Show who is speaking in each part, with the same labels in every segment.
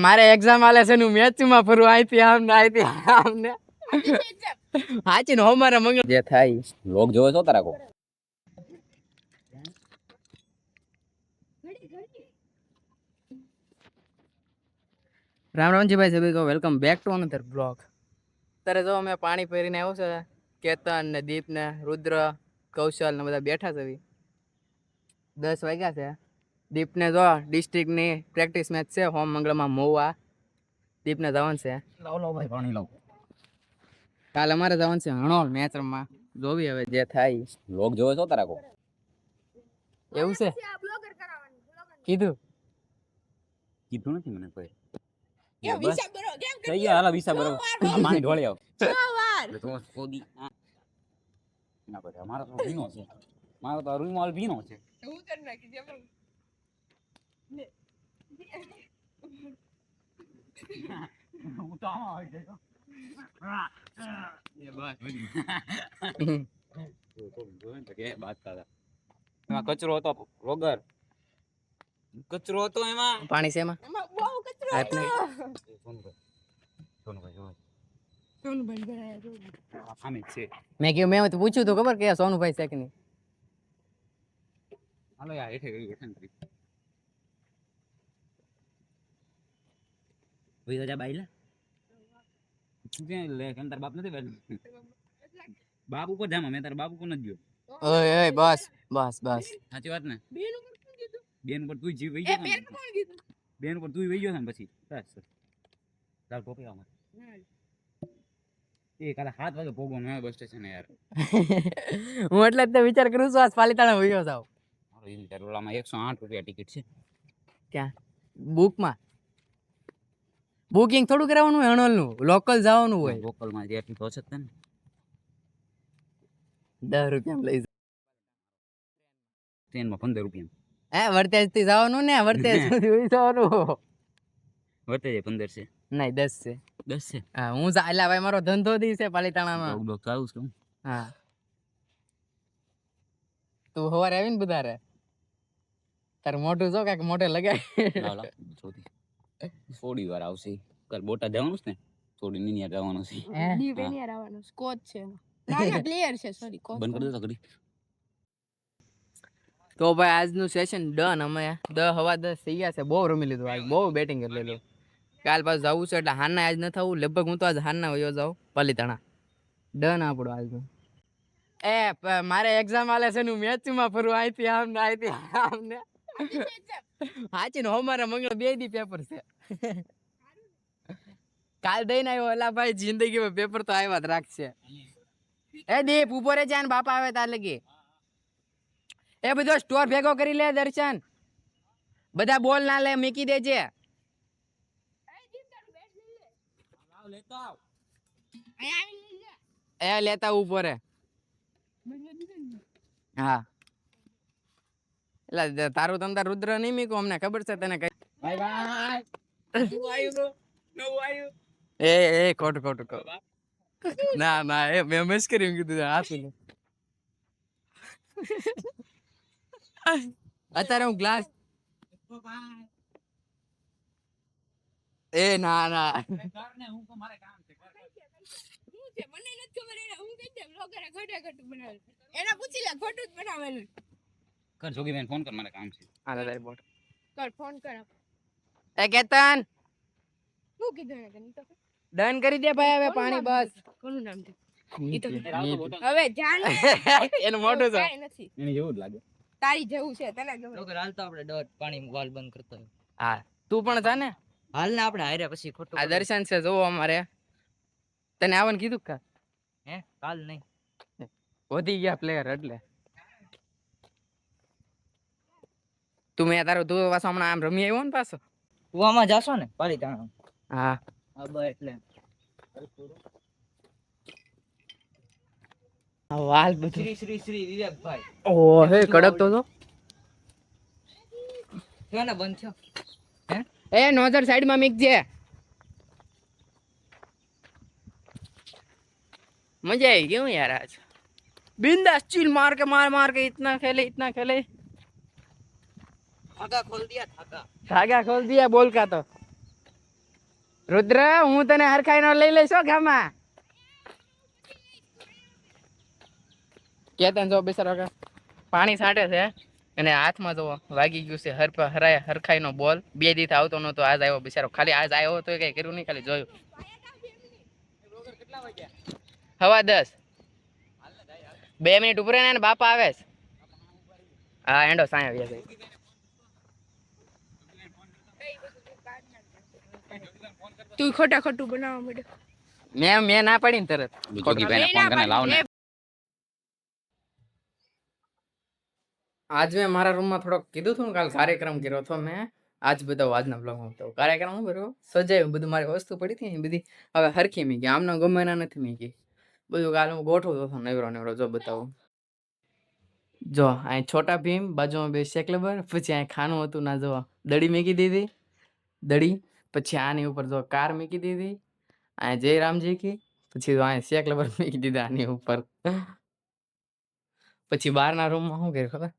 Speaker 1: મારે એક્ઝામ આલે છે નું મેચ માં ફરું આઈથી આમને હાચી નો મારા મંગળ જે થાય
Speaker 2: લોક જોવે છો તારા કો
Speaker 1: રામ રામજી ભાઈ સભી કો welcome back to another blog. ત્યારે જો અમે પાણી ભરીને આવ્યો છે. કેતન ને દીપ ને રુદ્ર કૌશલ ને બધા બેઠા છે. 10 વાગ્યા છે. દીપને જો ડિસ્ટ્રિક્ટની પ્રેક્ટિસ મેચ છે હોમ મંગળમાં મોવા. દીપને જવાનું છે.
Speaker 2: લાવ ભાઈ પાણી લાવ.
Speaker 1: કાલ અમારે જવાનું છે હણોલ મેચ રમવા. જોવી હવે જે થાય.
Speaker 2: લોક જોવે છો તારા કો
Speaker 1: એવું છે કીધું
Speaker 2: નથી મને કોઈ થઈ ગયા હાલા વિસા બરોબર પાણી ઢોળી આવ તો કોદી ના કરે અમારો તો ભીનો છે મારો તો રૂમાલ ભીનો છે હું કરી નાખી જે હું તો આવી ગયો ये बात तो के बात करा એમાં કચરો હતો રોગર કચરો હતો એમાં
Speaker 1: પાણી છે એમાં
Speaker 3: બહુ કચરો હતો
Speaker 2: સોનુભાઈ ભરાયા જો આમે છે
Speaker 1: મેં તો પૂછ્યું તો ખબર કે સોનુભાઈ છે કે નહીં.
Speaker 2: હાલો યાર એઠે ગઈ બેઠા ને ભઈ રાજા બાઈલા તું લે કેમ તાર બાપ નથી બેઠો બાપ ઉપર જામ મેં તાર બાપ ઉપર નથી ગયો
Speaker 1: ઓય ઓય બસ બસ બસ
Speaker 2: સાચી વાત ને બેન ઉપર તું જીવ વઈ ગયો બેન ઉપર તું વઈ ગયો ને પછી બસ ચાલ ટોપી આવ એ કાલે 7 વાગે પોગો ન બસ સ્ટેશન યાર
Speaker 1: હું એટલે જ વિચાર કરું છું આજ પાલીતાણા વયો જાવ.
Speaker 2: મારો ઈ રોલામાં 108 રૂપિયા ટિકિટ છે.
Speaker 1: ક્યાં બુકમાં બુકિંગ થોડું કરાવવાનું હોય હણોલનું લોકલ જવાનું હોય.
Speaker 2: લોકલમાં જે એટલી તો છે ને
Speaker 1: 10 રૂપિયા લઈ
Speaker 2: ટ્રેનમાં 15 રૂપિયા
Speaker 1: હે વર્તેજ થી જવાનું ને વર્તેજ સુધી ઉઈ જવાનું
Speaker 2: વર્તે છે 15 છે
Speaker 1: નહીં 10 છે
Speaker 2: 10 છે
Speaker 1: હા હું એટલે ભાઈ મારો ધંધો દી છે પાલીતાણામાં
Speaker 2: ડોક ચાલુ છે
Speaker 1: હા તું સવારે આવીને બધારે તાર મોઢું જો કાંઈક મોઢે લગાય
Speaker 2: થોડી વાર આવશે કાલ બોટા જવાનું છે ને થોડી નિનિયા જવાનું છે
Speaker 3: ડી વેનિયર આવવાનું સ્કોચ છે ના પ્લેયર છે સોરી કોચ
Speaker 2: બંધ કરી દો ઘડી
Speaker 1: તો ભાઈ આજનું સેશન ડન. અમે 10:15 થઈ ગયા છે. બહુ રમી લીધું આજ બહુ બેટિંગ કરી લીધું. કાલ પાછું જવું છે એટલે હારના આજ ન થવું લગભગ હું તો આજ હારના વયો જાઉં પાલીતાણા. ડન આપણું આજનું. મારે એક્ઝામ આલે છે નું મેચમાં ફરું આઈથી આમને હાચી નો અમારા મંગળ 2 દી પેપર છે. કાલ દઈને આવ્યો એલા ભાઈ જિંદગીમાં પેપર તો આવ્યા જ રાખશે. એ દીપ ઉભો રે જાન બાપા આવે તાર લગી. એ બધો સ્ટોર ભેગો કરી લે દર્શન. બધા બોલ ના લે મૂકી દેજે. એ લેતા ઉભો રે. હા એટલે તારું તમ તાર રુદ્ર નહીં મીકો અમને ખબર છે તને કઈ બાય બાય એ ખોટું ના એ મેં મિસ કરી કીધું આપી લે અત્યારે હું ગ્લાસ એ ના
Speaker 3: મને નથી ખબર એને હું કહી દે બ્લોગરે ખોટું બનાવેલું એને પૂછી લે ખોટું જ બનાવેલું
Speaker 2: કર જોગી બેન ફોન કર મારે કામ છે
Speaker 1: હાલે તારી બોટ
Speaker 3: કર ફોન કર
Speaker 1: એ કેતન
Speaker 3: હું કીધું એને કની તો
Speaker 1: ડન કરી દે ભાઈ હવે પાણી બસ
Speaker 3: કોનું નામ છે હવે જાન
Speaker 1: એનું મોઢું છે
Speaker 3: કાઈ નથી
Speaker 2: એને જેવું જ લાગે
Speaker 3: તારી જેવું છે તને ખબર
Speaker 4: લોગર હાલ તો આપણે ડોટ પાણી વાલ બંધ કરતો
Speaker 1: હા તું પણ જા ને
Speaker 4: હાલ ને આપણે હાર્યા પછી ખોટું
Speaker 1: આ દર્શન છે જોવો અમારે તને આવવાનું કીધું કા
Speaker 4: હે કાલ નહીં
Speaker 1: વધી ગયા પ્લેયર એટલે તું મેં તારો તું પાછો હમણાં આમ રમી આવ્યો ને પાછો
Speaker 4: કુવામાં જાશો ને પાલીતાણા
Speaker 1: હા
Speaker 4: હા બસ એટલે
Speaker 1: વાલ બધું
Speaker 4: શ્રી વિવેકભાઈ
Speaker 1: ઓહ હે કડક તો
Speaker 4: થયો ને બંધ થયો
Speaker 1: એ નોઝર સાઈડ માં મીકજે मजा आई क्यों यार आज बिंदास चिल मार के इतना खेले
Speaker 4: धागा खोल दिया धागा
Speaker 1: धागा खोल दिया बोल का तो રુદ્ર હું તને હરખાઈ નો લઈ લઈશ ગામમાં. કેતન જો બિચારો પાણી છાંટે છે અને હાથમાં જો વાગી ગયું છે હરખાઈ નો બોલ. 2 દિવસ આવતો નતો, આજ આવ્યો બિચારો. ખાલી આજ આવ્યો તો કઈ કર્યું નહીં, ખાલી જોયું. 10:15. 2 મિનિટ ઉપર ને બાપા આવે છે. હા એન્ડો સાંય આવ્યા છે.
Speaker 3: તું ખોટા ખોટું બનાવવા માંડ્યો.
Speaker 1: મેં ના પાડી ને તરત.
Speaker 2: જોગીભાઈને ફોન કરીને લાવ ને.
Speaker 1: આજ મેં મારા રૂમમાં થોડોક કીધું હતું ને, કાલ કાર્યક્રમ કર્યો હતો મેં. આજ બધા આજના બ્લોગમાં તો કાર્યક્રમ શું કર્યો, સજાયું બધું. મારી વસ્તુ પડી હતી ને બધી હવે હરખી મીકી. આમનો ગમે ના નથી મીકી. બધું કાલ હું ગોઠવતો હતો નેવરો જો બતાવું. જો અહીં છોટા ભીમ, બાજુમાં 2 શેકલેબર, પછી અહીં ખાનું હતું ના જો દડી મૂકી દીધી. દડી પછી આની ઉપર જો કાર મૂકી દીધી. અહીં જયરામજી કી, પછી અહીં શેકલેબર મૂકી દીધા આની ઉપર. પછી બહારના રૂમમાં શું કર્યું ખબર,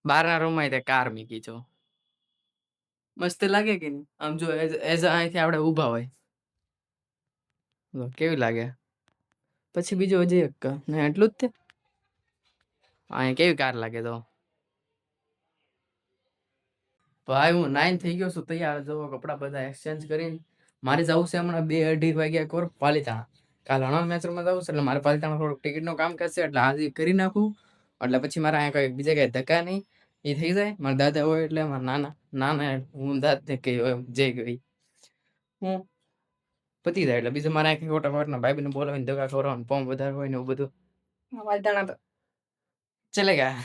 Speaker 1: બહારના રૂમમાં તે કાર મૂકી. જો મસ્ત લાગે કે નહીં આમ? જો એઝ અહીંથી આપણે ઊભા હોય કેવી લાગે. પછી બીજું હજી એક ને એટલું જ તે અહીંયા કેવી કાર લાગે. તો ભાઈ હું 9 થઈ ગયો છું તૈયાર. જો કપડા બધા એક્સચેન્જ કરીને મારે જવું છે હમણાં 2-2:30 વાગ્યા કોર પાલીતાણા. કાલ હણોલ મેચ રૂમમાં જવું છે એટલે મારે પાલીતાણા થોડુંક ટિકિટનું કામ કરશે એટલે આજે કરી નાખું. એટલે પછી મારે અહીંયા કઈ બીજા કઈ ધક્કા નહીં, એ થઈ જાય. મારા દાદા હોય એટલે મારા નાના હું દાદા કઈ હોય જઈ ગઈ હું પતી જાય. એટલે બીજું મારે આખી ખોટા ખોટના ભાઈ બોલાવીને ધક્કા ખવડાવવાનું પોમ વધારે હોય ને એવું બધું. પાલીતાણા તો ચલે ગયા.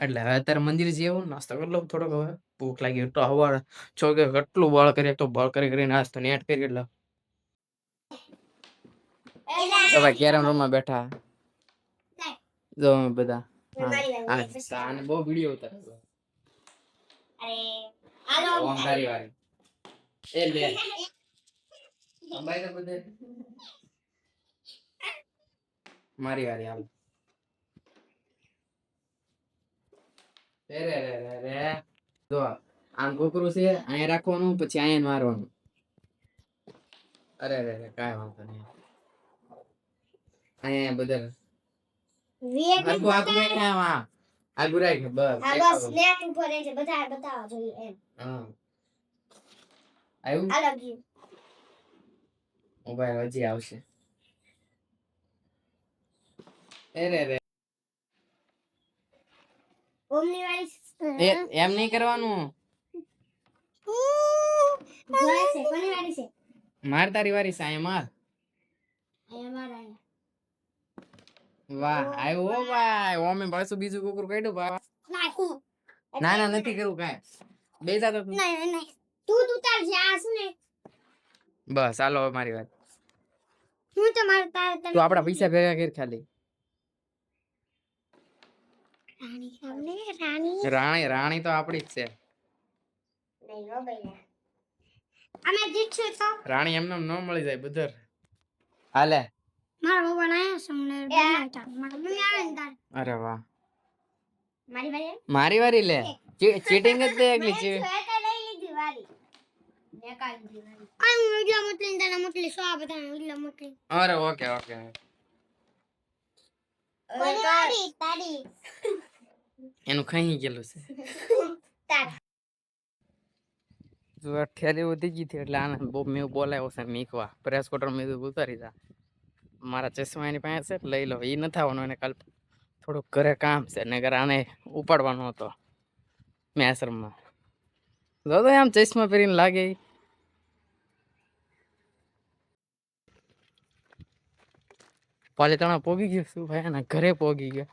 Speaker 1: એટલે હવે અત્યારે મંદિર જેવું નાસ્તો કરી લઉં થોડોક. હવે ભૂખ લાગી. એટલો હવાર છો કે કેટલું બળ કરીએ, તો બળ કરીને નાસ્તો નેટ કરી. એટલે હવે કેરમ રૂમમાં બેઠા જો અમે બધા. હા બહુ વિડીયો ઉતારે. ઓમ તારી વારી એ લે અંબાઈ તો બધે મારી વારી હાલ. રે રે રે રે જો આમ કોકરું છે, અહીંયા રાખવાનું, પછી અહીંયા મારવાનું. અરે રે રે કાંઈ વાંધો નહીં. અહીંયા બધા હરખું આગું રાખ ને આમાં. આગું રાખ બસ.
Speaker 5: બસ નેટ ઉપર છે, બધા બતાવવા જોઈએ એમ.
Speaker 1: હા આવ્યું.
Speaker 5: અલગ
Speaker 1: મોબાઈલ હજી આવશે. એ રે રે
Speaker 5: ઓમની વાળી
Speaker 1: એમ નહીં કરવાનું.
Speaker 5: જોડે છે, કોની વાળી છે?
Speaker 1: માર તારી વારી છે. અહીંયા માર.
Speaker 5: અહીંયા મારા અહીંયા.
Speaker 1: વાહ આવ્યું હો ભાઈ. ઓમે પાછું બીજું કુકરું કાઢ્યું બા.
Speaker 5: નાખું.
Speaker 1: ના ના નથી કરવું કાંઈ. બેસા તો
Speaker 5: નહીં નહીં તું તાર જા શું ને
Speaker 1: બસ ચાલો હવે મારી વાત.
Speaker 5: હું તો માર તાર
Speaker 1: તું આપડા પૈસા ભેગા કર ખાલી.
Speaker 5: રાણી સામને રાણી
Speaker 1: રાણી રાણી તો આપડી જ છે.
Speaker 5: નહીં હો ભૈયા અમે જીતશું તો
Speaker 1: રાણી એમને ન મળી જાય બધર. હાલે
Speaker 5: મારા બાબા ના સમને બનાવતા મારા મમ્મી આવે ને તાર.
Speaker 1: અરે વાહ
Speaker 5: મારી વાળી
Speaker 1: મારી વારી લે. ચીટિંગ જ તે એકલી છે.
Speaker 5: સ્વેટર લઈ લીધી વાળી મે કાલ લીધી વાળી આ હું એટલા મોટલી તને મોટલી સો આ બધા એટલા મોટલી.
Speaker 1: અરે ઓકે ઓકે.
Speaker 5: કોની વાળી તારી
Speaker 1: એનું ખાઈ ગયેલું છે.
Speaker 5: તાર
Speaker 1: જો ઠેલી વધી ગઈ હતી એટલે આને બહુ મેં બોલાવ્યો છે મીકવા. પ્રેસ કોટર મેં ઉતારી જા. મારા ચશ્મા એની પાસે છે લઈ લો. એ નથી આવવાનો, એને કાલ થોડુંક ઘરે કામ છે ને ઘરે આને ઉપાડવાનો હતો મેં આશ્રમમાં. દાદા આમ ચશ્મા પહેરીને લાગે. પાલીતાણા પોગી ગયો શું ભાઈ? એના ઘરે પોગી ગયો.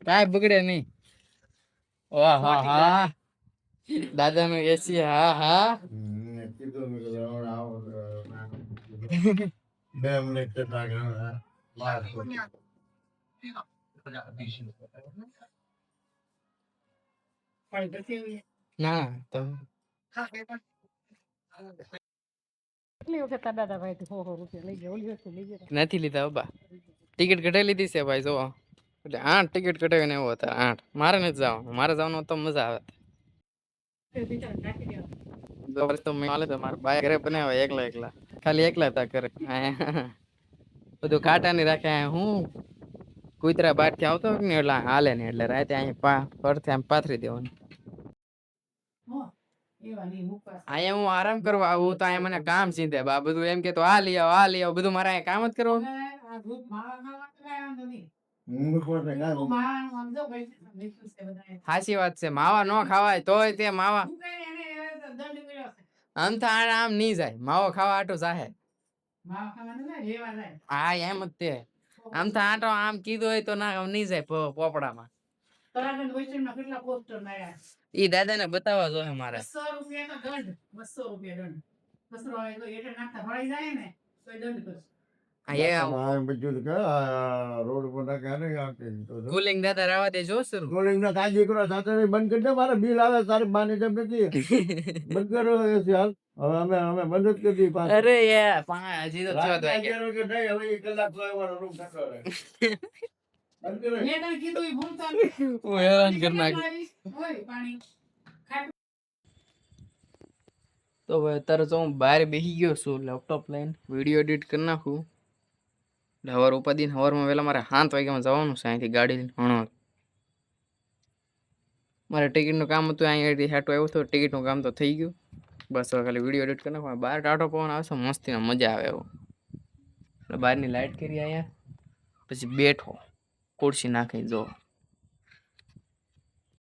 Speaker 1: કાંઈ બગડે નહીં. વાહ હા હા દાદા નું એસી. હા હા ના તો નથી લીધા બાબા, ટિકિટ કઢાવી લીધી છે ભાઈ જો, એટલે 8 ટિકિટ કઢાવીને એવો હતા 8. મારે નથી જવાનું, મારે જવાનું તો મજા આવે. તો મેં હાલે તો મારા બાય ઘરે બનાવે એકલા ખાલી એકલા હતા ઘરે. બધું કાંટા ની રાખે હું કૂતરા બહાર થી આવતો હોય ને એટલે હાલે ને એટલે રાતે અહીંયા પરથી આમ પાથરી દેવાનું. અહીંયા હું આરામ કરવા આવું તો અહીંયા મને કામ ચીંધે બા, બધું એમ કે તો આ લઈ આવો બધું મારે અહીંયા કામ જ કરવાનું. સાચી વાત છે, માવા નો ખવાય તોય તે માવા આમ તો આમ નહીં જાય, માવો ખાવા આટો જાહે. હા એમ જ તે, આમ તો આટો આમ કીધું હોય તો ના નહીં જાય પોપડામાં. ઈ દાદા ને બતાવવા જોઈએ મારે. 200 કુલિંગ દાદા રાવા દે જો સર.
Speaker 6: બંધ કરી દે, મારે બિલ આવે તારી બાની જેમ નથી. બંધ કરો હાલ. હવે અમે બંધ જ કરી દીધી પાછી.
Speaker 1: અરે યાર હજી તો 14 વાગ્યા.
Speaker 6: કે નહીં, હવે એક કલાક તો અમારો રૂમ થતો રહે. બંધ કરો.
Speaker 1: હું હેરાન કરી નાખું. તો હવે અત્યારે તો હું બહાર બેસી ગયો છું લેપટોપ લઈને, વિડીયો એડિટ કરી નાખું. એટલે હવાર ઉપાદીને હવારમાં વહેલા મારે 7 વાગ્યામાં જવાનું છે અહીંથી ગાડી લઈને હણોર. મારે ટિકિટનું કામ હતું, અહીંયા હાટો આવ્યો હતો, ટિકિટનું કામ તો થઈ ગયું. બસ હવે ખાલી વિડીયો એડિટ કરી નાખવા. બહાર ટાટો પવન આવશે મસ્તીનો, મજા આવે એવો. એટલે બહારની લાઇટ કરી અહીંયા, પછી બેઠો ખુરશી નાખી જો